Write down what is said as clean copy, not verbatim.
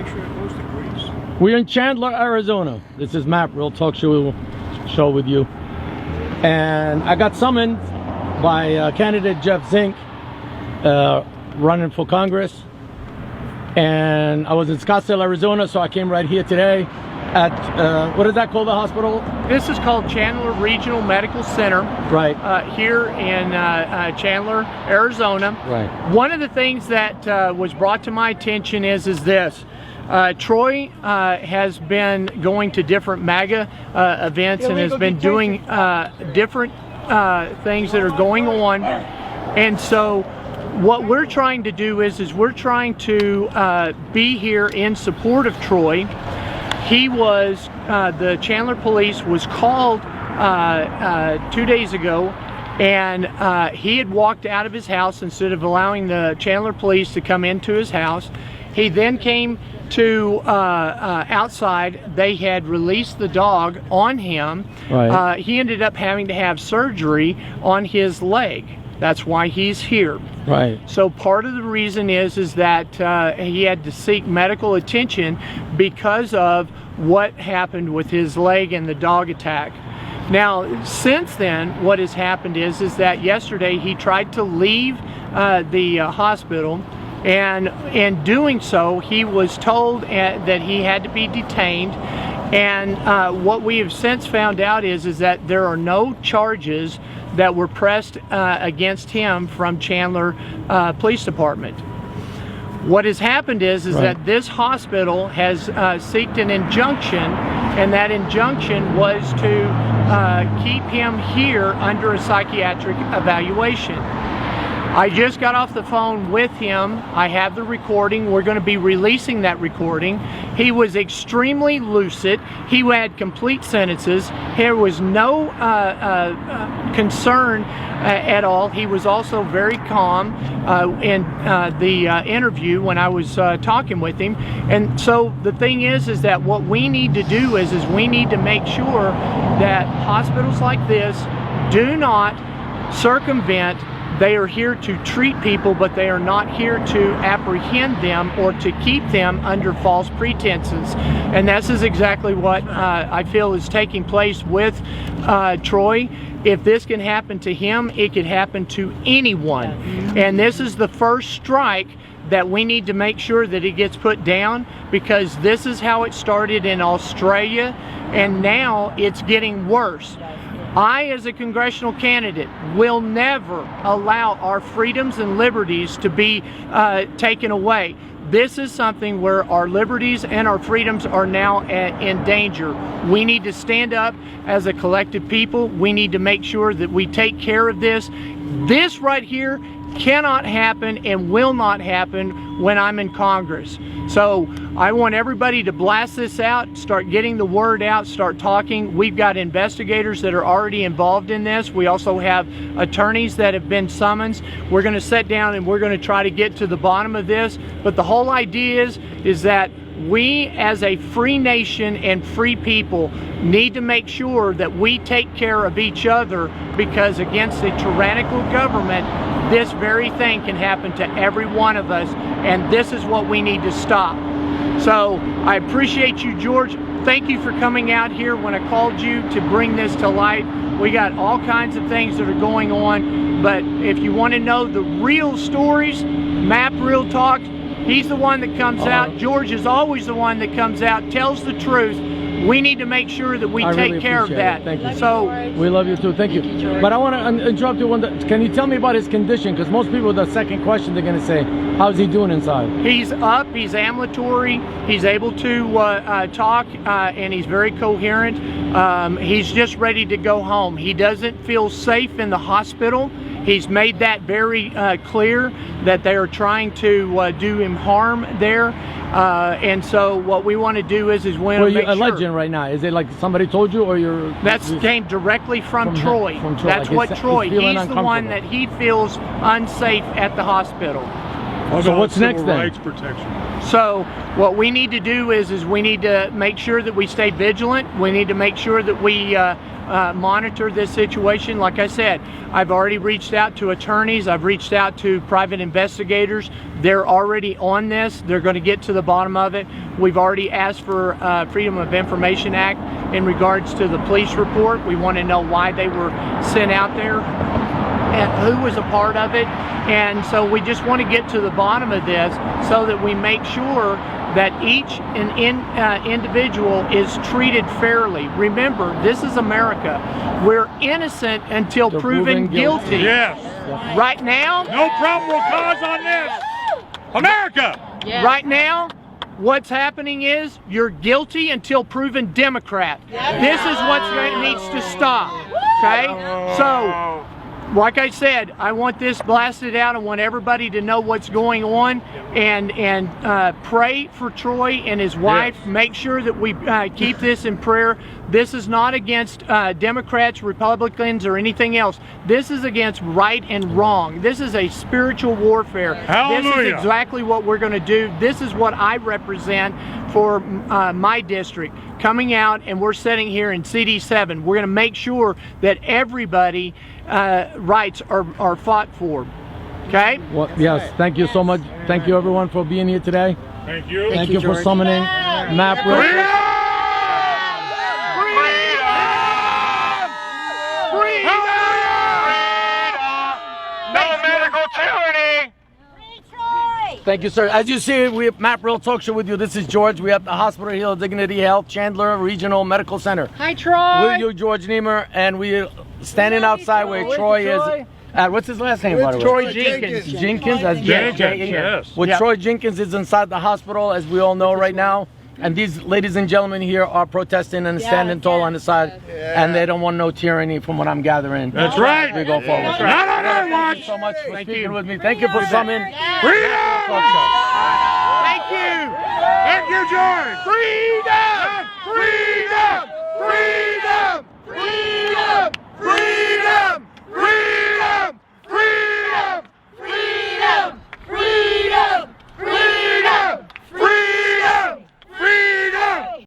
Actually, most agrees. We're in Chandler, Arizona. This is MAAP, Real Talk Show with you. And I got summoned by candidate Jeff Zink, running for Congress. And I was in Scottsdale, Arizona, so I came right here today at, what is that called, the hospital? This is called Chandler Regional Medical Center. Right. Here in Chandler, Arizona. Right. One of the things that was brought to my attention is this. Troy has been going to different MAGA events and has been doing different things that are going on. And so what we're trying to do is we're trying to be here in support of Troy. He was, the Chandler police was called 2 days ago, and he had walked out of his house instead of allowing the Chandler police to come into his house. He then came to outside. They had released the dog on him. Right. He ended up having to have surgery on his leg. That's why he's here. Right. So part of the reason is that he had to seek medical attention because of what happened with his leg and the dog attack. Now, since then, what has happened is that yesterday he tried to leave the hospital, and in doing so, he was told that he had to be detained. And what we have since found out is that there are no charges that were pressed against him from Chandler Police Department. What has happened is Right. that this hospital has sought an injunction, and that injunction was to keep him here under a psychiatric evaluation. I just got off the phone with him. I have the recording. We're going to be releasing that recording. He was extremely lucid. He had complete sentences. There was no concern at all. He was also very calm in the interview when I was talking with him. And so the thing is that what we need to do is we need to make sure that hospitals like this do not circumvent. They are here to treat people, but they are not here to apprehend them or to keep them under false pretenses. And this is exactly what I feel is taking place with Troy. If this can happen to him, it could happen to anyone. And this is the first strike that we need to make sure that it gets put down, because this is how it started in Australia, and now it's getting worse. I, as a congressional candidate, will never allow our freedoms and liberties to be taken away. This is something where our liberties and our freedoms are now in danger. We need to stand up as a collective people. We need to make sure that we take care of this. This right here cannot happen and will not happen when I'm in Congress. So I want everybody to blast this out, start getting the word out, start talking. We've got investigators that are already involved in this. We also have attorneys that have been summoned. We're going to sit down and we're going to try to get to the bottom of this. But the whole idea is that we as a free nation and free people need to make sure that we take care of each other, because against a tyrannical government, this very thing can happen to every one of us, and this is what we need to stop. So I appreciate you, George. Thank you for coming out here when I called you to bring this to light. We got all kinds of things that are going on, but if you want to know the real stories, MAAP Real Talk, he's the one that comes out. George is always the one that comes out, tells the truth. We need to make sure that we take care of that. Thank you. So we love you too. Thank you. But I want to interrupt you. Can you tell me about his condition? Because most people, the second question, they're going to say, how's he doing inside? He's up. He's ambulatory. He's able to talk, and he's very coherent. He's just ready to go home. He doesn't feel safe in the hospital. He's made that very clear that they are trying to do him harm there. And so what we want to do is we want to make sure. Well, you're a legend right now. Is it like somebody told you, or you're? That came directly from Troy. From Troy. That's like what Troy. He's the one that he feels unsafe at the hospital. What So about what's next civil then? rights protection? So what we need to do is we need to make sure that we stay vigilant. We need to make sure that we monitor this situation. Like I said, I've already reached out to attorneys. I've reached out to private investigators. They're already on this. They're going to get to the bottom of it. We've already asked for Freedom of Information Act in regards to the police report. We want to know why they were sent out there and who was a part of it. And so we just want to get to the bottom of this so that we make sure that each individual is treated fairly. Remember, this is America. We're innocent until proven guilty. Yes. Right now, No probable cause on this. America. Yes. right now, what's happening is you're guilty until proven Democrat. This is what needs to stop. Okay? So, like I said, I want this blasted out. I want everybody to know what's going on, and pray for Troy and his wife. Yes. Make sure that we keep this in prayer. This is not against Democrats, Republicans, or anything else. This is against right and wrong. This is a spiritual warfare. This Hallelujah. is exactly what we're going to do. This is what I represent for my district. Coming out, and we're sitting here in CD7. We're going to make sure that everybody rights are fought for. Okay? Well, yes, thank you so much. Thank you everyone for being here today. Thank you. Thank you for summoning MAAP. Freedom! No medical tyranny! Thank you, sir. As you see, we have MAAP Real Talk Show with you. This is George. We have the Hospital Hill Dignity Health Chandler Regional Medical Center. Hi, Troy. With you, George Nemeh, and we standing outside where Troy is. What's his last name, by the way? Troy Jenkins. Jenkins. That's Jenkins, yes. Well, Yep. Troy Jenkins is inside the hospital, as we all know right now. And these ladies and gentlemen here are protesting and standing tall on the side, and they don't want no tyranny, from what I'm gathering. That's right. We go forward. Not on our watch. Thank you so much for Thank speaking you. with me. Thank you for summoning. Freedom! Thank you. Thank you, George. Freedom!